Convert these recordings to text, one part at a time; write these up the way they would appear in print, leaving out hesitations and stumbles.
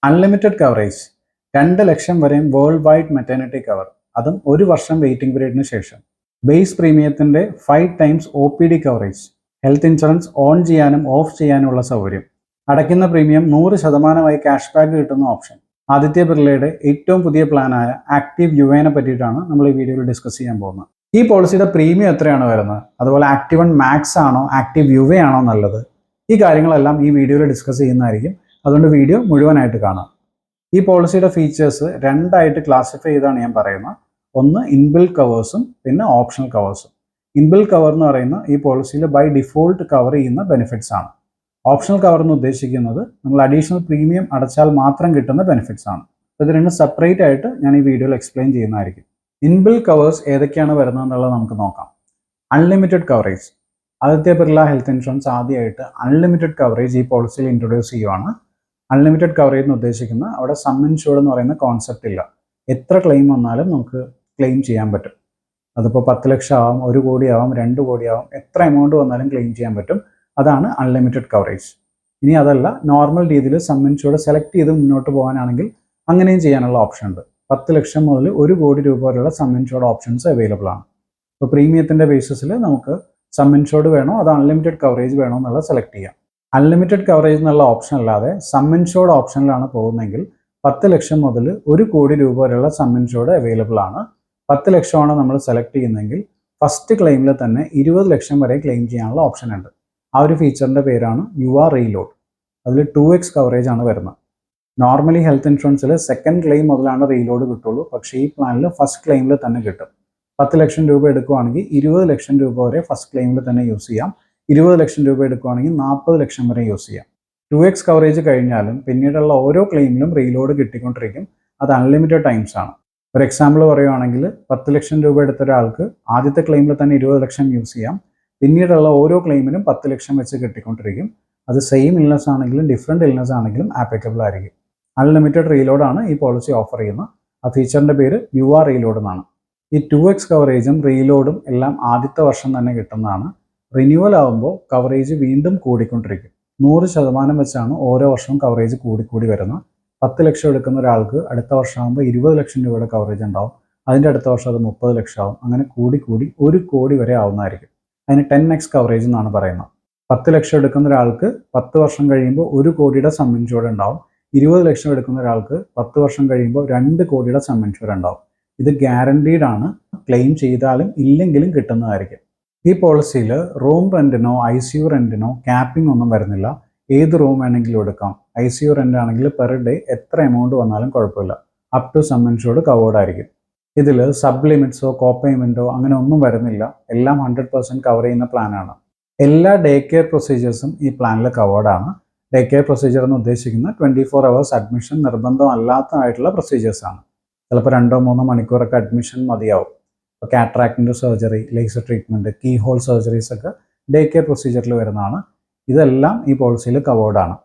Unlimited coverage 2 ലക്ഷം വരെയും world wide maternity cover, അതും 1 വർഷം വെയിറ്റിംഗ് പീരീഡിന് ശേഷം. ബേസ് പ്രീമിയത്തിൻ്റെ 5 times OPD coverage, health insurance on ചെയ്യാനും ഓഫ് ചെയ്യാനുമുള്ള സൗകര്യം, അടയ്ക്കുന്ന പ്രീമിയം 100% ക്യാഷ് ബാക്ക് കിട്ടുന്ന ഓപ്ഷൻ. ആദിത്യ ബിർളയുടെ ഏറ്റവും പുതിയ പ്ലാനായ ആക്റ്റീവ് യുവേനെ പറ്റിയിട്ടാണ് നമ്മൾ ഈ വീഡിയോയിൽ ഡിസ്കസ് ചെയ്യാൻ പോകുന്നത്. ഈ പോളിസിയുടെ പ്രീമിയം എത്രയാണ് വരുന്നത്, അതുപോലെ ആക്റ്റീവ് 1 മാക്സ് ആണോ ആക്റ്റീവ് യുവേ ആണോ നല്ലത്, ഈ കാര്യങ്ങളെല്ലാം ഈ വീഡിയോയിൽ ഡിസ്കസ് ചെയ്യുന്നതായിരിക്കും. അതുകൊണ്ട് വീഡിയോ മുഴുവനായിട്ട് കാണാം. ഈ പോളിസിയുടെ ഫീച്ചേഴ്സ് രണ്ടായിട്ട് ക്ലാസിഫൈ ചെയ്താണ് ഞാൻ പറയുന്നത്. ഒന്ന് ഇൻബിൽറ്റ് കവേഴ്സും പിന്നെ ഓപ്ഷണൽ കവേഴ്സും. ഇൻബിൽറ്റ് കവർ എന്ന് പറയുന്ന ഈ പോളിസിയിൽ ബൈ ഡിഫോൾട്ട് കവർ ചെയ്യുന്ന ബെനിഫിറ്റ്സ് ആണ്. ഓപ്ഷണൽ കവർ എന്ന് ഉദ്ദേശിക്കുന്നത് നമ്മൾ അഡീഷണൽ പ്രീമിയം അടച്ചാൽ മാത്രം കിട്ടുന്ന ബെനിഫിറ്റ്സ് ആണ്. ഇത് രണ്ടും സെപ്പറേറ്റ് ആയിട്ട് ഞാൻ ഈ വീഡിയോയിൽ എക്സ്പ്ലെയിൻ ചെയ്യുന്നതായിരിക്കും. ഇൻബിൽറ്റ് കവേഴ്സ് ഏതൊക്കെയാണ് വരുന്നത് എന്നുള്ളത് നമുക്ക് നോക്കാം. Unlimited coverage. Aditya Birla health insurance ആദ്യമായിട്ട് അൺലിമിറ്റഡ് കവറേജ് ഈ പോളിസിയിൽ ഇൻട്രൊഡ്യൂസ് ചെയ്യുവാണ്. അൺലിമിറ്റഡ് കവറേജ് എന്ന് ഉദ്ദേശിക്കുന്നത് അവിടെ സം ഇൻഷുർഡ് എന്ന് പറയുന്ന കോൺസെപ്റ്റ് ഇല്ല. എത്ര ക്ലെയിം വന്നാലും നമുക്ക് ക്ലെയിം ചെയ്യാൻ പറ്റും. അതിപ്പോൾ 10 ലക്ഷം ആവാം, 1 കോടി ആവാം, 2 കോടി ആവാം, എത്ര എമൗണ്ട് വന്നാലും ക്ലെയിം ചെയ്യാൻ പറ്റും. അതാണ് അൺലിമിറ്റഡ് കവറേജ്. ഇനി അതല്ല, നോർമൽ രീതിയിൽ സം ഇൻഷുർഡ് സെലക്ട് ചെയ്ത് മുന്നോട്ട് പോകാനാണെങ്കിൽ അങ്ങനെയും ചെയ്യാനുള്ള ഓപ്ഷൻ ഉണ്ട്. 10 ലക്ഷം മുതൽ 1 കോടി രൂപ വരെയുള്ള സം ഇൻഷുർഡ് ഓപ്ഷൻസ് അവൈലബിൾ ആണ്. ഇപ്പോൾ പ്രീമിയത്തിൻ്റെ ബേസിസിൽ നമുക്ക് സം ഇൻഷുർഡ് വേണോ അത് അൺലിമിറ്റഡ് കവറേജ് വേണോ എന്നുള്ളത് സെലക്ട് ചെയ്യാം. അൺലിമിറ്റഡ് കവറേജ് എന്നുള്ള ഓപ്ഷൻ അല്ലാതെ സം ഇൻഷുർഡ് ഓപ്ഷനിലാണ് പോകുന്നതെങ്കിൽ 10 ലക്ഷം മുതൽ 1 കോടി രൂപ വരെയുള്ള സം ഇൻഷുർഡ് അവൈലബിൾ ആണ്. 10 ലക്ഷമാണ് നമ്മൾ സെലക്ട് ചെയ്യുന്നതെങ്കിൽ ഫസ്റ്റ് ക്ലെയിമിൽ തന്നെ 20 ലക്ഷം വരെ ക്ലെയിം ചെയ്യാനുള്ള ഓപ്ഷൻ ഉണ്ട്. ആ ഒരു ഫീച്ചറിൻ്റെ പേരാണ് യുവർ റീലോഡ്. അതിൽ 2x കവറേജ് ആണ് വരുന്നത്. നോർമലി ഹെൽത്ത് ഇൻഷുറൻസിൽ സെക്കൻഡ് ക്ലെയിം മുതലാണ് റീലോഡ് കിട്ടുള്ളൂ. പക്ഷേ ഈ പ്ലാനിൽ ഫസ്റ്റ് ക്ലെയിമിൽ തന്നെ കിട്ടും. 10 ലക്ഷം രൂപ എടുക്കുകയാണെങ്കിൽ 20 ലക്ഷം രൂപ വരെ ഫസ്റ്റ് ക്ലെയിമിൽ തന്നെ യൂസ് ചെയ്യാം. 20 ലക്ഷം രൂപ എടുക്കുകയാണെങ്കിൽ 40 ലക്ഷം വരെ യൂസ് ചെയ്യാം. 2x കവറേജ് കഴിഞ്ഞാലും പിന്നീടുള്ള ഓരോ ക്ലെയിമിലും റീലോഡ് കിട്ടിക്കൊണ്ടിരിക്കും. അത് അൺലിമിറ്റഡ് ടൈംസ് ആണ്. ഒരു എക്സാമ്പിൾ പറയുകയാണെങ്കിൽ 10 ലക്ഷം രൂപ എടുത്ത ഒരാൾക്ക് ആദ്യത്തെ ക്ലെയിമിൽ തന്നെ 20 ലക്ഷം യൂസ് ചെയ്യാം. പിന്നീടുള്ള ഓരോ ക്ലെയിമിനും 10 ലക്ഷം വെച്ച് കിട്ടിക്കൊണ്ടിരിക്കും. അത് സെയിം ഇൽനെസ് ആണെങ്കിലും ഡിഫറെൻറ്റ് ഇൽനെസ് ആണെങ്കിലും ആപ്ലിക്കബിൾ ആയിരിക്കും. അൺലിമിറ്റഡ് റീലോഡാണ് ഈ പോളിസി ഓഫർ ചെയ്യുന്നത്. ആ ഫീച്ചറിൻ്റെ പേര് യുവർ റീലോഡ് എന്നാണ്. ഈ 2x കവറേജും റീലോഡും എല്ലാം ആദ്യത്തെ വർഷം തന്നെ കിട്ടുന്നതാണ്. റിന്യൂവൽ ആകുമ്പോൾ കവറേജ് വീണ്ടും കൂടിക്കൊണ്ടിരിക്കും. 100% വെച്ചാണ് ഓരോ വർഷവും കവറേജ് കൂടിക്കൂടി വരുന്നത്. 10 ലക്ഷം എടുക്കുന്ന ഒരാൾക്ക് അടുത്ത വർഷമാകുമ്പോൾ 20 ലക്ഷം രൂപയുടെ കവറേജ് ഉണ്ടാവും. അതിൻ്റെ അടുത്ത വർഷം അത് 30 ലക്ഷം ആവും. അങ്ങനെ കൂടി 1 കോടി വരെ ആവുന്നതായിരിക്കും. അതിന് 10x കവറേജ് എന്നാണ് പറയുന്നത്. 10 ലക്ഷം എടുക്കുന്ന ഒരാൾക്ക് 10 വർഷം കഴിയുമ്പോൾ 1 കോടിയുടെ സം ഇൻഷുർഡ് ഉണ്ടാവും. 20 ലക്ഷം എടുക്കുന്ന ഒരാൾക്ക് 10 വർഷം കഴിയുമ്പോൾ 2 കോടിയുടെ സം ഇൻഷുർഡ് ഉണ്ടാവും. ഇത് ഗ്യാരണ്ടീഡ് ആണ്. ക്ലെയിം ചെയ്താലും ഇല്ലെങ്കിലും കിട്ടുന്നതായിരിക്കും. ഈ പോളിസിയിൽ റൂം റെൻറ്റിനോ ICU റെൻറ്റിനോ ക്യാപ്പിംഗ് ഒന്നും വരുന്നില്ല. ഏത് റൂം വേണമെങ്കിലും എടുക്കാം. ICU റെൻ്റ് ആണെങ്കിൽ പെർ ഡേ എത്ര എമൗണ്ട് വന്നാലും കുഴപ്പമില്ല. Up to sum insured covered ആയിരിക്കും. ഇതിൽ സബ് ലിമിറ്റ്സോ കോപ്പേയ്മെൻറ്റോ അങ്ങനെ ഒന്നും വരുന്നില്ല. എല്ലാം 100% കവർ ചെയ്യുന്ന പ്ലാനാണ്. എല്ലാ ഡേ കെയർ പ്രൊസീജിയേഴ്സും ഈ പ്ലാനിൽ കവേർഡാണ്. ഡേ കെയർ പ്രൊസീജിയർ എന്ന് ഉദ്ദേശിക്കുന്ന 24 hours അഡ്മിഷൻ നിർബന്ധമല്ലാത്തതായിട്ടുള്ള പ്രൊസീജിയേഴ്സാണ്. ചിലപ്പോൾ 2-3 മണിക്കൂറൊക്കെ അഡ്മിഷൻ മതിയാവും. ഇപ്പോൾ കാറ്ററാക്റ്റിൻ്റെ surgery, laser treatment, key hole surgeries ഒക്കെ ഡേ കെയർ പ്രൊസീജിയറിൽ വരുന്നതാണ്. ഇതെല്ലാം ഈ പോളിസിയിൽ കവേർഡാണ്.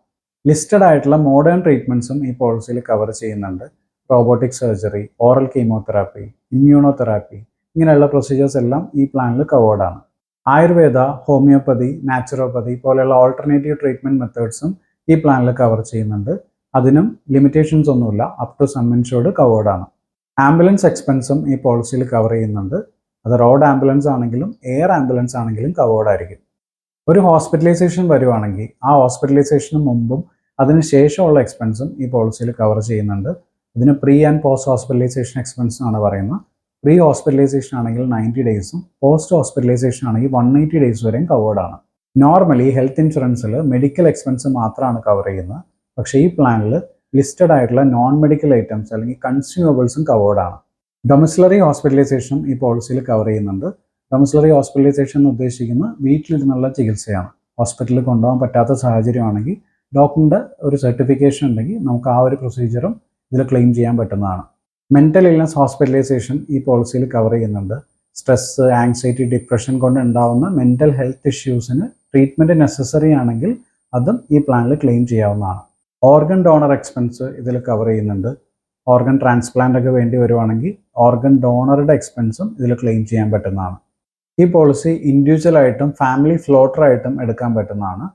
ലിസ്റ്റഡ് ആയിട്ടുള്ള മോഡേൺ ട്രീറ്റ്മെൻറ്റ്സും ഈ പോളിസിയിൽ കവർ ചെയ്യുന്നുണ്ട്. Robotic surgery, oral chemotherapy, immunotherapy, ഇങ്ങനെയുള്ള പ്രൊസീജിയേഴ്സ് എല്ലാം ഈ പ്ലാനിൽ കവേർഡാണ്. ആയുർവേദ, ഹോമിയോപ്പതി, നാച്ചുറോപ്പതി പോലെയുള്ള ഓൾട്ടർനേറ്റീവ് ട്രീറ്റ്മെൻറ്റ് മെത്തേഡ്സും ഈ പ്ലാനിൽ കവർ ചെയ്യുന്നുണ്ട്. അതിനും ലിമിറ്റേഷൻസ് ഒന്നുമില്ല. അപ് ടു സം ഇൻഷുർഡ് കവേർഡാണ്. ആംബുലൻസ് എക്സ്പെൻസും ഈ പോളിസിയിൽ കവർ ചെയ്യുന്നുണ്ട്. അത് റോഡ് ആംബുലൻസ് ആണെങ്കിലും എയർ ആംബുലൻസ് ആണെങ്കിലും കവേർഡ് ആയിരിക്കും. ഒരു ഹോസ്പിറ്റലൈസേഷൻ വരുവാണെങ്കിൽ ആ ഹോസ്പിറ്റലൈസേഷന് മുമ്പും അതിന് ശേഷമുള്ള എക്സ്പെൻസും ഈ പോളിസിയിൽ കവർ ചെയ്യുന്നുണ്ട്. ഇതിന് pre and post hospitalisation expense എന്നാണ് പറയുന്നത്. പ്രീ ഹോസ്പിറ്റലൈസേഷൻ ആണെങ്കിൽ 90 ഡേയ്സും പോസ്റ്റ് ഹോസ്പിറ്റലൈസേഷൻ ആണെങ്കിൽ 180 ഡേയ്സ് വരെയും കവേർഡാണ്. നോർമലി ഹെൽത്ത് ഇൻഷുറൻസിൽ മെഡിക്കൽ എക്സ്പെൻസ് മാത്രമാണ് കവർ ചെയ്യുന്നത്. പക്ഷേ ഈ പ്ലാനിൽ ലിസ്റ്റഡ് ആയിട്ടുള്ള നോൺ മെഡിക്കൽ ഐറ്റംസ് അല്ലെങ്കിൽ കൺസ്യൂമബിൾസും കവേർഡാണ്. ഡൊമിസിലറി ഹോസ്പിറ്റലൈസേഷനും ഈ പോളിസിയിൽ കവർ ചെയ്യുന്നുണ്ട്. ഡൊമിസിലറി ഹോസ്പിറ്റലൈസേഷൻ എന്ന് ഉദ്ദേശിക്കുന്ന വീട്ടിലിരുന്നുള്ള ചികിത്സയാണ്. ഹോസ്പിറ്റലിൽ കൊണ്ടുപോകാൻ പറ്റാത്ത സാഹചര്യമാണെങ്കിൽ ഡോക്ടറിൻ്റെ ഒരു സർട്ടിഫിക്കേഷൻ ഉണ്ടെങ്കിൽ നമുക്ക് ആ ഒരു പ്രൊസീജിയറും ഇതിൽ ക്ലെയിം ചെയ്യാൻ പറ്റുന്നതാണ്. മെൻ്റൽ ഇൽനസ് ഹോസ്പിറ്റലൈസേഷൻ ഈ പോളിസിയിൽ കവർ ചെയ്യുന്നുണ്ട്. സ്ട്രെസ്സ്, ആങ്സൈറ്റി, ഡിപ്രഷൻ കൊണ്ട് ഉണ്ടാകുന്ന മെൻ്റൽ ഹെൽത്ത് ഇഷ്യൂസിന് ട്രീറ്റ്മെൻറ്റ് നെസസറി ആണെങ്കിൽ അതും ഈ പ്ലാനിൽ ക്ലെയിം ചെയ്യാവുന്നതാണ്. ഓർഗൻ ഡോണർ എക്സ്പെൻസ് ഇതിൽ കവർ ചെയ്യുന്നുണ്ട്. ഓർഗൻ ട്രാൻസ്പ്ലാന്റ് ഒക്കെ വേണ്ടി വരുവാണെങ്കിൽ ഓർഗൻ ഡോണറുടെ എക്സ്പെൻസും ഇതിൽ ക്ലെയിം ചെയ്യാൻ പറ്റുന്നതാണ്. ഈ പോളിസി ഇൻഡിവിജ്വലായിട്ടും ഫാമിലി ഫ്ലോട്ടറായിട്ടും എടുക്കാൻ പറ്റുന്നതാണ്.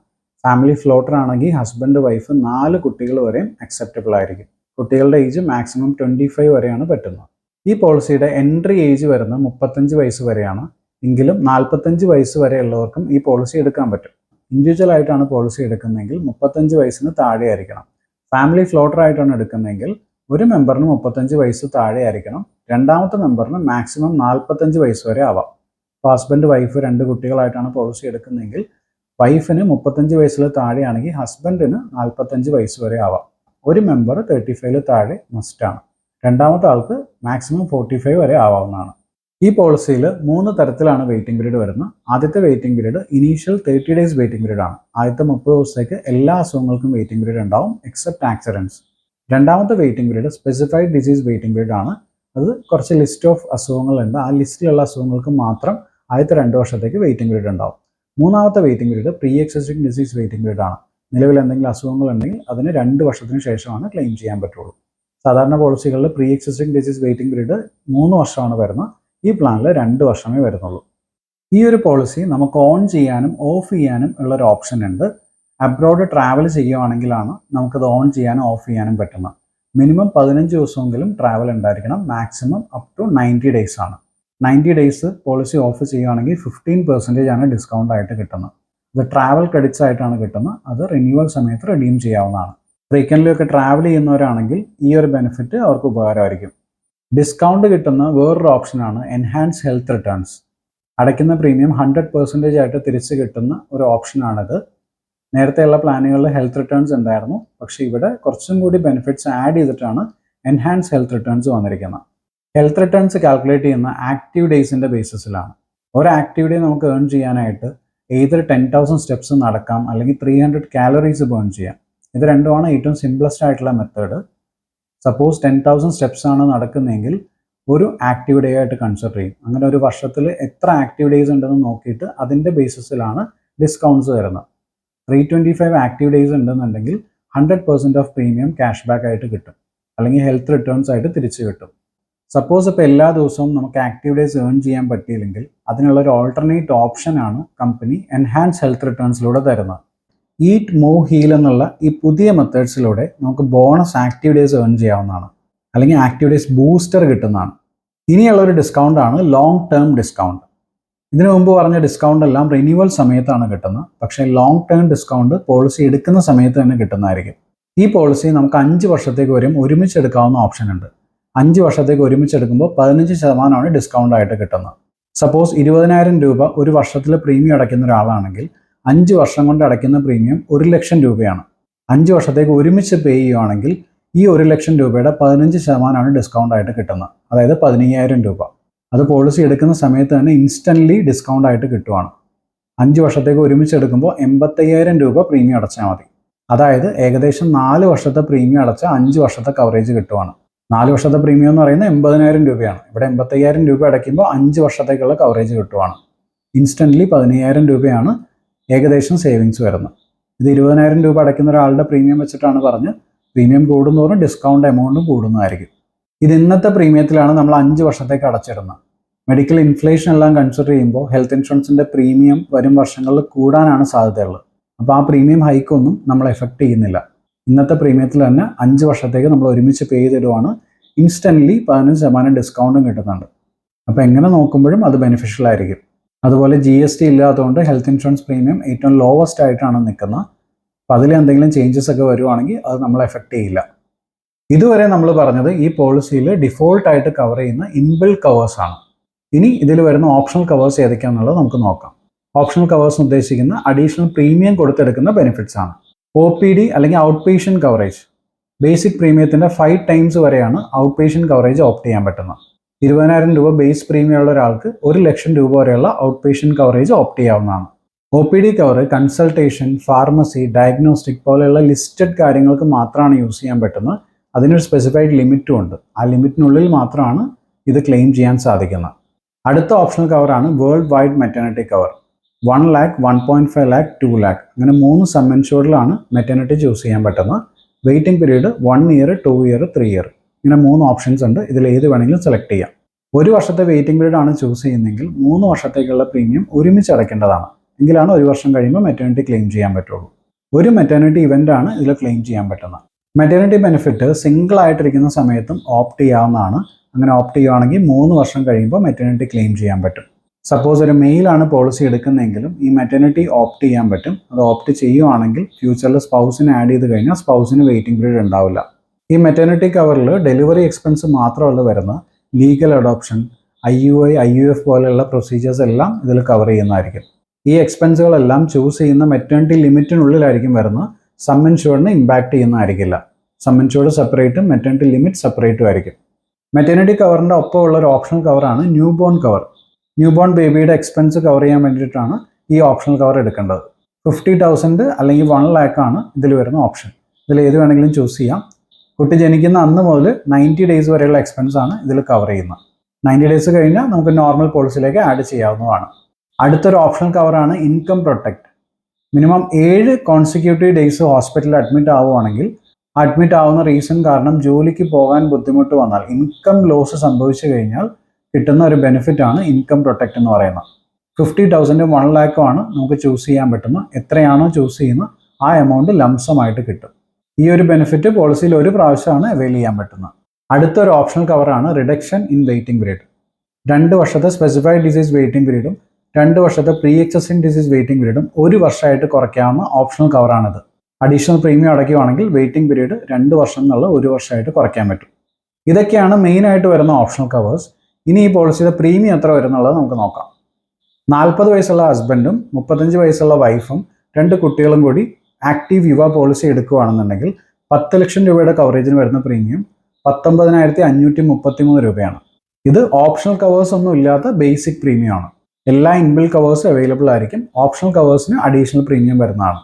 ഫാമിലി ഫ്ലോട്ടർ ആണെങ്കിൽ ഹസ്ബൻഡ് വൈഫ് 4 കുട്ടികൾ വരെയും അക്സെപ്റ്റബിൾ ആയിരിക്കും. കുട്ടികളുടെ ഏജ് മാക്സിമം 25 വരെയാണ് പറ്റുന്നത്. ഈ പോളിസിയുടെ എൻട്രി ഏജ് വരുന്നത് 35 വയസ്സ് വരെയാണ്. എങ്കിലും 45 വയസ്സ് വരെയുള്ളവർക്കും ഈ പോളിസി എടുക്കാൻ പറ്റും. ഇൻഡിവിജ്വൽ ആയിട്ടാണ് പോളിസി എടുക്കുന്നതെങ്കിൽ 35 വയസ്സിന് താഴെ ആയിരിക്കണം. ഫാമിലി ഫ്ലോട്ടർ ആയിട്ടാണ് എടുക്കുന്നതെങ്കിൽ ഒരു മെമ്പറിന് 35 വയസ്സ് താഴെ ആയിരിക്കണം. രണ്ടാമത്തെ മെമ്പറിന് മാക്സിമം 45 വയസ്സ് വരെ ആവാം. ഇപ്പോൾ ഹസ്ബൻഡ് വൈഫ് 2 കുട്ടികളായിട്ടാണ് പോളിസി എടുക്കുന്നതെങ്കിൽ വൈഫിന് 35 വയസ്സിൽ താഴെയാണെങ്കിൽ ഹസ്ബൻഡിന് 45 വയസ്സ് വരെ ആവാം. ഒരു മെമ്പർ 35 താഴെ മസ്റ്റാണ്. രണ്ടാമത്തെ ആൾക്ക് മാക്സിമം 45 വരെ ആവാവുന്നതാണ്. ഈ പോളിസിയിൽ 3 തരത്തിലാണ് വെയിറ്റിംഗ് പീരീഡ് വരുന്നത്. ആദ്യത്തെ waiting period initial 30 days waiting period ആണ്. ആദ്യത്തെ 30 ദിവസത്തേക്ക് എല്ലാ അസുഖങ്ങൾക്കും വെയിറ്റിംഗ് പീരീഡ് ഉണ്ടാവും എക്സെപ്റ്റ് ആക്സിഡൻസ്. രണ്ടാമത്തെ waiting period specified disease waiting period ആണ്. അത് കുറച്ച് ലിസ്റ്റ് ഓഫ് അസുഖങ്ങളുണ്ട്. ആ ലിസ്റ്റിലുള്ള അസുഖങ്ങൾക്ക് മാത്രം ആദ്യത്തെ 2 വർഷത്തേക്ക് വെയിറ്റിംഗ് പീരീഡ് ഉണ്ടാവും. മൂന്നാമത്തെ waiting period pre existing disease waiting period ആണ്. നിലവിൽ എന്തെങ്കിലും അസുഖങ്ങളുണ്ടെങ്കിൽ അതിന് 2 വർഷത്തിന് ശേഷമാണ് ക്ലെയിം ചെയ്യാൻ പറ്റുള്ളൂ. സാധാരണ പോളിസികളിൽ pre existing disease waiting period 3 വർഷമാണ് വരുന്നത്. ഈ പ്ലാനിൽ 2 വർഷമേ വരുന്നുള്ളൂ. ഈ ഒരു പോളിസി നമുക്ക് ഓൺ ചെയ്യാനും ഓഫ് ചെയ്യാനും ഉള്ളൊരു ഓപ്ഷൻ ഉണ്ട്. അബ്രോഡ് ട്രാവൽ ചെയ്യുകയാണെങ്കിലാണ് നമുക്കത് ഓൺ ചെയ്യാനും ഓഫ് ചെയ്യാനും പറ്റുന്നത്. മിനിമം 15 ദിവസമെങ്കിലും ട്രാവൽ ഉണ്ടായിരിക്കണം. മാക്സിമം അപ് ടു 90 ഡേയ്സ് ആണ്. 90 ഡേയ്സ് പോളിസി ഓഫ് ചെയ്യുകയാണെങ്കിൽ 15% ആണ് ഡിസ്കൗണ്ട് ആയിട്ട് കിട്ടുന്നത്. അത് ട്രാവൽ ക്രെഡിറ്റ്സ് ആയിട്ടാണ് കിട്ടുന്നത്. അത് റിന്യൂവൽ സമയത്ത് റിഡീം ചെയ്യാവുന്നതാണ്. ഫ്രീക്വൻ്റ്ലി ഒക്കെ ട്രാവൽ ചെയ്യുന്നവരാണെങ്കിൽ ഈ ഒരു ബെനിഫിറ്റ് അവർക്ക് ഉപകാരമായിരിക്കും. ഡിസ്കൗണ്ട് കിട്ടുന്ന വേറൊരു ഓപ്ഷനാണ് എൻഹാൻസ് ഹെൽത്ത് റിട്ടേൺസ്. അടയ്ക്കുന്ന പ്രീമിയം 100% ആയിട്ട് തിരിച്ച് കിട്ടുന്ന ഒരു ഓപ്ഷനാണിത്. നേരത്തെയുള്ള പ്ലാനുകളിൽ ഹെൽത്ത് റിട്ടേൺസ് ഉണ്ടായിരുന്നു. പക്ഷേ ഇവിടെ കുറച്ചും കൂടി ബെനിഫിറ്റ്സ് ആഡ് ചെയ്തിട്ടാണ് എൻഹാൻസ് ഹെൽത്ത് റിട്ടേൺസ് വന്നിരിക്കുന്നത്. ഹെൽത്ത് റിട്ടേൺസ് കാൽക്കുലേറ്റ് ചെയ്യുന്ന ആക്റ്റീവ് ഡേയ്സിൻ്റെ ബേസിസിലാണ്. ഒരു ആക്റ്റീവ് ഡേ നമുക്ക് ഏൺ ചെയ്യാനായിട്ട് either 10,000 സ്റ്റെപ്സ് നടക്കാം, അല്ലെങ്കിൽ 300 കാലറീസ് ബേൺ ചെയ്യാം. ഇത് രണ്ടുമാണ് ഏറ്റവും സിംപ്ലസ്റ്റ് ആയിട്ടുള്ള മെത്തേഡ്. സപ്പോസ് 10,000 സ്റ്റെപ്സ് ആണ് നടക്കുന്നതെങ്കിൽ ഒരു ആക്റ്റീവ് ഡേ ആയിട്ട് കൺസിഡർ ചെയ്യും. അങ്ങനെ ഒരു വർഷത്തിൽ എത്ര ആക്റ്റീവ് ഡേയ്സ് ഉണ്ടെന്ന് നോക്കിയിട്ട് അതിൻ്റെ ബേസിസിലാണ് ഡിസ്കൗണ്ട്സ് വരുന്നത്. 325 ആക്റ്റീവ് ഡേയ്സ് ഉണ്ടെന്നുണ്ടെങ്കിൽ 100% ഓഫ് പ്രീമിയം ക്യാഷ് ബാക്ക് ആയിട്ട് കിട്ടും, അല്ലെങ്കിൽ ഹെൽത്ത് റിട്ടേൺസ് ആയിട്ട് തിരിച്ചു കിട്ടും. സപ്പോസ് ഇപ്പോൾ എല്ലാ ദിവസവും നമുക്ക് ആക്റ്റീവ് ഡേയ്സ് ഏൺ ചെയ്യാൻ പറ്റിയില്ലെങ്കിൽ അതിനുള്ളൊരു ഓൾട്ടർനേറ്റ് ഓപ്ഷനാണ് കമ്പനി എൻഹാൻസ് ഹെൽത്ത് റിട്ടേൺസിലൂടെ തരുന്നത്. ഈറ്റ് മൂവ് ഹീൽ എന്നുള്ള ഈ പുതിയ മെത്തേഡ്സിലൂടെ നമുക്ക് ബോണസ് ആക്റ്റീവ് ഡേയ്സ് ഏൺ ചെയ്യാവുന്നതാണ്, അല്ലെങ്കിൽ ആക്റ്റീവ് ഡേയ്സ് ബൂസ്റ്റർ കിട്ടുന്നതാണ്. ഇനിയുള്ളൊരു ഡിസ്കൗണ്ടാണ് ലോങ് ടേം ഡിസ്കൗണ്ട്. ഇതിനു മുമ്പ് പറഞ്ഞ ഡിസ്കൗണ്ട് എല്ലാം റിന്യൂവൽ സമയത്താണ് കിട്ടുന്നത്. പക്ഷേ ലോങ് ടേം ഡിസ്കൗണ്ട് പോളിസി എടുക്കുന്ന സമയത്ത് തന്നെ കിട്ടുന്നതായിരിക്കും. ഈ പോളിസി നമുക്ക് 5 വർഷത്തേക്ക് വരെയും ഒരുമിച്ച് എടുക്കാവുന്ന ഓപ്ഷൻ ഉണ്ട്. 5 വർഷത്തേക്ക് ഒരുമിച്ച് എടുക്കുമ്പോൾ 15% ഡിസ്കൗണ്ട് ആയിട്ട് കിട്ടുന്നത്. സപ്പോസ് 20,000 രൂപ ഒരു വർഷത്തിൽ പ്രീമിയം അടയ്ക്കുന്ന ഒരാളാണെങ്കിൽ 5 വർഷം കൊണ്ട് അടയ്ക്കുന്ന പ്രീമിയം 1,00,000 രൂപയാണ്. 5 വർഷത്തേക്ക് ഒരുമിച്ച് പേ ചെയ്യുകയാണെങ്കിൽ ഈ 1,00,000 രൂപയുടെ 15% ഡിസ്കൗണ്ട് ആയിട്ട് കിട്ടുന്നത്. അതായത് 15,000 രൂപ. അത് പോളിസി എടുക്കുന്ന സമയത്ത് തന്നെ ഇൻസ്റ്റൻ്റ്ലി ഡിസ്കൗണ്ട് ആയിട്ട് കിട്ടുവാണ്. 5 വർഷത്തേക്ക് ഒരുമിച്ച് എടുക്കുമ്പോൾ 85,000 രൂപ പ്രീമിയം അടച്ചാൽ മതി. അതായത് ഏകദേശം 4 വർഷത്തെ പ്രീമിയം അടച്ച 5 വർഷത്തെ കവറേജ് കിട്ടുവാണ്. 4 വർഷത്തെ പ്രീമിയം എന്ന് പറയുന്നത് 80,000 രൂപയാണ്. ഇവിടെ 85,000 രൂപ അടയ്ക്കുമ്പോൾ 5 വർഷത്തേക്കുള്ള കവറേജ് കിട്ടുവാണ്. ഇൻസ്റ്റൻ്റ്ലി 15,000 രൂപയാണ് ഏകദേശം സേവിങ്സ് വരുന്നത്. ഇത് 20,000 രൂപ അടയ്ക്കുന്ന ഒരാളുടെ പ്രീമിയം വെച്ചിട്ടാണ് പറഞ്ഞ്. പ്രീമിയം കൂടുന്നതോറും ഡിസ്കൗണ്ട് എമൗണ്ടും കൂടുന്നതായിരിക്കും. ഇത് ഇന്നത്തെ പ്രീമിയത്തിലാണ് നമ്മൾ 5 വർഷത്തേക്ക് അടച്ചിടുന്നത്. മെഡിക്കൽ ഇൻഫ്ലേഷൻ എല്ലാം കൺസിഡർ ചെയ്യുമ്പോൾ ഹെൽത്ത് ഇൻഷുറൻസിൻ്റെ പ്രീമിയം വരും വർഷങ്ങളിൽ കൂടാനാണ് സാധ്യതയുള്ളത്. അപ്പോൾ ആ പ്രീമിയം ഹൈക്കൊന്നും നമ്മൾ എഫക്റ്റ് ചെയ്യുന്നില്ല. ഇന്നത്തെ പ്രീമിയത്തിൽ തന്നെ 5 വർഷത്തേക്ക് നമ്മൾ ഒരുമിച്ച് പേ ചെയ്തിടുവാണ്. ഇൻസ്റ്റൻ്റ്ലി 15% ഡിസ്കൗണ്ടും കിട്ടുന്നുണ്ട്. അപ്പോൾ എങ്ങനെ നോക്കുമ്പോഴും അത് ബെനിഫിഷ്യൽ ആയിരിക്കും. അതുപോലെ GST ഇല്ലാത്തതുകൊണ്ട് ഹെൽത്ത് ഇൻഷുറൻസ് പ്രീമിയം ഏറ്റവും ലോവസ്റ്റ് ആയിട്ടാണ് നിൽക്കുന്നത്. അപ്പോൾ അതിൽ എന്തെങ്കിലും ചേഞ്ചസ് ഒക്കെ വരുവാണെങ്കിൽ അത് നമ്മളെ എഫക്റ്റ് ചെയ്യില്ല. ഇതുവരെ നമ്മൾ പറഞ്ഞത് ഈ പോളിസിയിൽ ഡിഫോൾട്ടായിട്ട് കവർ ചെയ്യുന്ന ഇൻബിൽറ്റ് കവേഴ്സ് ആണ്. ഇനി ഇതിൽ വരുന്ന ഓപ്ഷണൽ കവേഴ്സ് ഏതൊക്കെയാണെന്നുള്ളത് നമുക്ക് നോക്കാം. ഓപ്ഷണൽ കവേഴ്സ് ഉദ്ദേശിക്കുന്ന അഡീഷണൽ പ്രീമിയം കൊടുത്തെടുക്കുന്ന ബെനിഫിറ്റ്സ് ആണ്. OPD അല്ലെങ്കിൽ ഔട്ട് പേഷ്യൻ്റ് കവറേജ്. ബേസിക് പ്രീമിയത്തിൻ്റെ 5 ടൈംസ് വരെയാണ് ഔട്ട് പേഷ്യൻ്റ് കവറേജ് ഓപ്റ്റ് ചെയ്യാൻ പറ്റുന്നത്. 20,000 രൂപ ബേസ് പ്രീമിയം ഉള്ള ഒരാൾക്ക് 1,00,000 രൂപ വരെയുള്ള ഔട്ട് പേഷ്യൻ്റ് കവറേജ് ഓപ്റ്റ് ചെയ്യാവുന്നതാണ്. OPD cover consultation, pharmacy, diagnostic പോലെയുള്ള ലിസ്റ്റഡ് കാര്യങ്ങൾക്ക് മാത്രമാണ് യൂസ് ചെയ്യാൻ പറ്റുന്നത്. അതിനൊരു സ്പെസിഫൈഡ് ലിമിറ്റും ഉണ്ട്. ആ ലിമിറ്റിനുള്ളിൽ മാത്രമാണ് ഇത് ക്ലെയിം ചെയ്യാൻ സാധിക്കുന്നത്. അടുത്ത ഓപ്ഷണൽ കവറാണ് world wide maternity cover. 1 lakh, 1.5 lakh, 2 lakh അങ്ങനെ 3 സം ഇൻഷുർഡിലാണ് മെറ്റർണിറ്റി ചൂസ് ചെയ്യാൻ പറ്റുന്നത്. Waiting period 1 year, 2 year, 3 year ഇങ്ങനെ 3 ഓപ്ഷൻസ് ഉണ്ട്. ഇതിൽ ഏത് വേണമെങ്കിലും സെലക്ട് ചെയ്യാം. 1 വർഷത്തെ വെയിറ്റിംഗ് പീരീഡ് ആണ് ചൂസ് ചെയ്യുന്നതെങ്കിൽ 3 വർഷത്തേക്കുള്ള പ്രീമിയം ഒരുമിച്ച് അടയ്ക്കേണ്ടതാണ്. എങ്കിലാണ് 1 വർഷം കഴിയുമ്പോൾ മെറ്റർണിറ്റി ക്ലെയിം ചെയ്യാൻ പറ്റുള്ളൂ. ഒരു മെറ്റേണിറ്റി ഇവൻ്റ് ആണ് ഇതിൽ ക്ലെയിം ചെയ്യാൻ പറ്റുന്നത്. മെറ്റേണിറ്റി ബെനിഫിറ്റ് സിംഗിൾ ആയിട്ടിരിക്കുന്ന സമയത്തും ഓപ്റ്റ് ചെയ്യാവുന്നതാണ്. അങ്ങനെ ഓപ്റ്റ് ചെയ്യുകയാണെങ്കിൽ 3 വർഷം കഴിയുമ്പോൾ മെറ്റേണിറ്റി ക്ലെയിം ചെയ്യാൻ പറ്റും. സപ്പോസ് ഒരു മെയിലാണ് പോളിസി എടുക്കുന്നതെങ്കിലും ഈ മെറ്റേണിറ്റി ഓപ്റ്റ് ചെയ്യാൻ പറ്റും. അത് ഓപ്റ്റ് ചെയ്യുവാണെങ്കിൽ ഫ്യൂച്ചറിൽ സ്പൗസിനെ ആഡ് ചെയ്ത് കഴിഞ്ഞാൽ സ്പൗസിന് വെയിറ്റിംഗ് പീരീഡ് ഉണ്ടാവില്ല. ഈ മെറ്റേണിറ്റി കവറിൽ ഡെലിവറി എക്സ്പെൻസ് മാത്രമല്ല വരുന്നത്, ലീഗൽ അഡോപ്ഷൻ, IUI, IUF പോലെയുള്ള പ്രൊസീജിയേഴ്സ് എല്ലാം ഇതിൽ കവർ ചെയ്യുന്നതായിരിക്കും. ഈ എക്സ്പെൻസുകളെല്ലാം ചൂസ് ചെയ്യുന്ന മെറ്റേണിറ്റി ലിമിറ്റിനുള്ളിലായിരിക്കും വരുന്നത്. സം ഇൻഷുർഡിന് ഇമ്പാക്റ്റ് ചെയ്യുന്നതായിരിക്കില്ല. സം ഇൻഷുർഡ് സെപ്പറേറ്റും മെറ്റേണിറ്റി ലിമിറ്റ് സെപ്പറേറ്റും ആയിരിക്കും. മെറ്റേണിറ്റി കവറിൻ്റെ ഒപ്പമുള്ള ഒരു ഓപ്ഷണൽ കവറാണ് new born cover. New born ബേബിയുടെ എക്സ്പെൻസ് കവർ ചെയ്യാൻ വേണ്ടിയിട്ടാണ് ഈ ഓപ്ഷണൽ കവർ എടുക്കേണ്ടത്. 50,000 അല്ലെങ്കിൽ 1 lakh ആണ് ഇതിൽ വരുന്ന ഓപ്ഷൻ. ഇതിൽ ഏത് വേണമെങ്കിലും ചൂസ് ചെയ്യാം. കുട്ടി ജനിക്കുന്ന അന്ന് മുതൽ 90 days വരെയുള്ള എക്സ്പെൻസ് ആണ് ഇതിൽ കവർ ചെയ്യുന്നത്. 90 days കഴിഞ്ഞാൽ നമുക്ക് നോർമൽ പോളിസിയിലേക്ക് ആഡ് ചെയ്യാവുന്നതാണ്. അടുത്തൊരു ഓപ്ഷണൽ കവറാണ് income protect. Minimum 7 consecutive days ഹോസ്പിറ്റലിൽ അഡ്മിറ്റ് ആവുകയാണെങ്കിൽ അഡ്മിറ്റ് ആവുന്ന റീസൺ കാരണം ജോലിക്ക് പോകാൻ ബുദ്ധിമുട്ട് വന്നാൽ, ഇൻകം ലോസ് സംഭവിച്ചു കഴിഞ്ഞാൽ കിട്ടുന്ന ഒരു ബെനിഫിറ്റ് ആണ് ഇൻകം പ്രൊട്ടക്റ്റ് എന്ന് പറയുന്നത്. 50,000 1 lakh ആണ് നമുക്ക് ചൂസ് ചെയ്യാൻ പറ്റുന്നത്. എത്രയാണോ ചൂസ് ചെയ്യുന്നത് ആ എമൗണ്ട് ലംസമായിട്ട് കിട്ടും. ഈ ഒരു ബെനിഫിറ്റ് പോളിസിയിൽ ഒരു പ്രാവശ്യമാണ് അവൈൽ ചെയ്യാൻ പറ്റുന്നത്. അടുത്തൊരു ഓപ്ഷണൽ കവറാണ് റിഡക്ഷൻ ഇൻ വെയിറ്റിംഗ് പീരീഡ്. 2 വർഷത്തെ സ്പെസിഫൈഡ് ഡിസീസ് വെയിറ്റിംഗ് പീരീഡും 2 വർഷത്തെ പ്രീ എക്സിസ്റ്റിംഗ് ഡിസീസ് വെയിറ്റിംഗ് പീരീഡും 1 വർഷമായിട്ട് കുറയ്ക്കാവുന്ന ഓപ്ഷണൽ കവറാണിത്. അഡീഷണൽ പ്രീമിയം അടയ്ക്കുകയാണെങ്കിൽ വെയിറ്റിംഗ് പീരീഡ് 2 വർഷം എന്നുള്ള 1 വർഷമായിട്ട് കുറയ്ക്കാൻ പറ്റും. ഇതൊക്കെയാണ് മെയിനായിട്ട് വരുന്ന ഓപ്ഷണൽ കവേഴ്സ്. ഇനി ഈ പോളിസിയുടെ പ്രീമിയം എത്ര വരുന്നുള്ളത് നമുക്ക് നോക്കാം. 40 വയസ്സുള്ള ഹസ്ബൻഡും 35 വയസ്സുള്ള വൈഫും 2 കുട്ടികളും കൂടി ആക്റ്റീവ് യുവ പോളിസി എടുക്കുകയാണെന്നുണ്ടെങ്കിൽ 10 ലക്ഷം രൂപയുടെ കവറേജിന് വരുന്ന പ്രീമിയം 19,533 രൂപയാണ്. ഇത് ഓപ്ഷണൽ കവേഴ്സ് ഒന്നും ഇല്ലാത്ത ബേസിക് പ്രീമിയം ആണ്. എല്ലാ ഇൻബിൽ കവേഴ്സും അവൈലബിൾ ആയിരിക്കും. ഓപ്ഷണൽ കവേഴ്സിന് അഡീഷണൽ പ്രീമിയം വരുന്നതാണ്.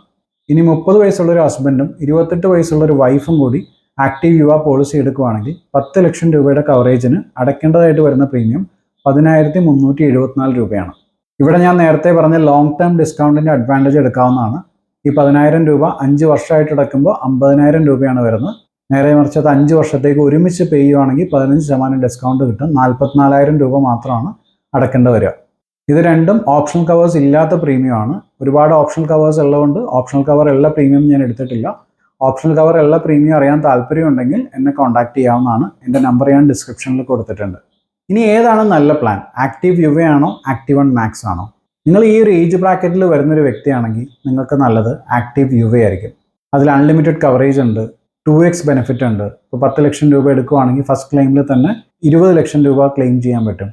ഇനി 30 വയസ്സുള്ള ഒരു ഹസ്ബൻഡും 28 വയസ്സുള്ള ഒരു വൈഫും കൂടി ആക്റ്റീവ് യുവ പോളിസി എടുക്കുകയാണെങ്കിൽ 10 ലക്ഷം രൂപയുടെ കവറേജിന് അടയ്ക്കേണ്ടതായിട്ട് വരുന്ന പ്രീമിയം 10,374 രൂപയാണ്. ഇവിടെ ഞാൻ നേരത്തെ പറഞ്ഞ ലോങ് ടേം ഡിസ്കൗണ്ടിൻ്റെ അഡ്വാൻറ്റേജ് എടുക്കാവുന്നതാണ്. ഈ 10,000 രൂപ 5 വർഷമായിട്ട് അടയ്ക്കുമ്പോൾ 50,000 രൂപയാണ് വരുന്നത്. നേരെ മറിച്ച് അത് 5 വർഷത്തേക്ക് ഒരുമിച്ച് പേ ചെയ്യുവാണെങ്കിൽ 15% ഡിസ്കൗണ്ട് കിട്ടും. 44,000 രൂപ മാത്രമാണ് അടയ്ക്കേണ്ടി വരിക. ഇത് രണ്ടും ഓപ്ഷണൽ കവേഴ്സ് ഇല്ലാത്ത പ്രീമിയം ആണ്. ഒരുപാട് ഓപ്ഷണൽ കവേഴ്സ് ഉള്ളതുകൊണ്ട് ഓപ്ഷണൽ കവർ ഉള്ള പ്രീമിയം ഞാൻ എടുത്തിട്ടില്ല. ഓപ്ഷണൽ കവർ ഉള്ള പ്രീമിയം അറിയാൻ താല്പര്യമുണ്ടെങ്കിൽ എന്നെ കോൺടാക്ട് ചെയ്യാവുന്നതാണ്. എൻ്റെ നമ്പർ ഞാൻ ഡിസ്ക്രിപ്ഷനിൽ കൊടുത്തിട്ടുണ്ട്. ഇനി ഏതാണ് നല്ല പ്ലാൻ? ആക്റ്റീവ് യുവ ആണോ ആക്റ്റീവ് വൺ മാക്സ് ആണോ? നിങ്ങൾ ഈ ഒരു ഏജ് ബ്രാക്കറ്റിൽ വരുന്നൊരു വ്യക്തിയാണെങ്കിൽ നിങ്ങൾക്ക് നല്ലത് ആക്റ്റീവ് യുവ ആയിരിക്കും. അതിൽ അൺലിമിറ്റഡ് കവറേജ് ഉണ്ട്, 2x ബെനിഫിറ്റ് ഉണ്ട്. ഇപ്പോൾ 10 ലക്ഷം രൂപ എടുക്കുകയാണെങ്കിൽ ഫസ്റ്റ് ക്ലെയിമിൽ തന്നെ 20 ലക്ഷം രൂപ ക്ലെയിം ചെയ്യാൻ പറ്റും.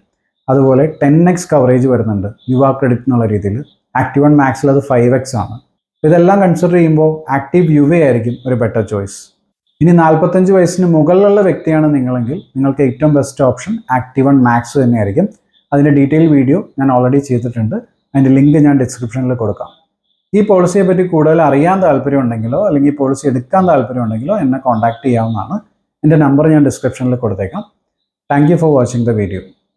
അതുപോലെ 10x കവറേജ് വരുന്നുണ്ട് യുവ ക്രെഡിറ്റ് എന്നുള്ള രീതിയിൽ. ആക്റ്റീവ് വൺ മാക്സിൽ അത് 5x ആണ്. ഇതെല്ലാം കൺസിഡർ ചെയ്യുമ്പോൾ ആക്റ്റീവ് യുവ ആയിരിക്കും ഒരു ബെറ്റർ ചോയ്സ്. ഇനി 45 വയസ്സിന് മുകളിലുള്ള വ്യക്തിയാണ് നിങ്ങളെങ്കിൽ നിങ്ങൾക്ക് ഏറ്റവും best option Active One Max തന്നെയായിരിക്കും. അതിൻ്റെ ഡീറ്റെയിൽ വീഡിയോ ഞാൻ ഓൾറെഡി ചെയ്തിട്ടുണ്ട്. അതിൻ്റെ ലിങ്ക് ഞാൻ ഡിസ്ക്രിപ്ഷനിൽ കൊടുക്കാം. ഈ പോളിസിയെ പറ്റി കൂടുതൽ അറിയാൻ താല്പര്യമുണ്ടെങ്കിലോ അല്ലെങ്കിൽ ഈ പോളിസി എടുക്കാൻ താല്പര്യമുണ്ടെങ്കിലോ എന്നെ കോൺടാക്ട് ചെയ്യാവുന്നതാണ്. എൻ്റെ നമ്പർ ഞാൻ ഡിസ്ക്രിപ്ഷനിൽ കൊടുത്തേക്കാം. Thank you for watching the video.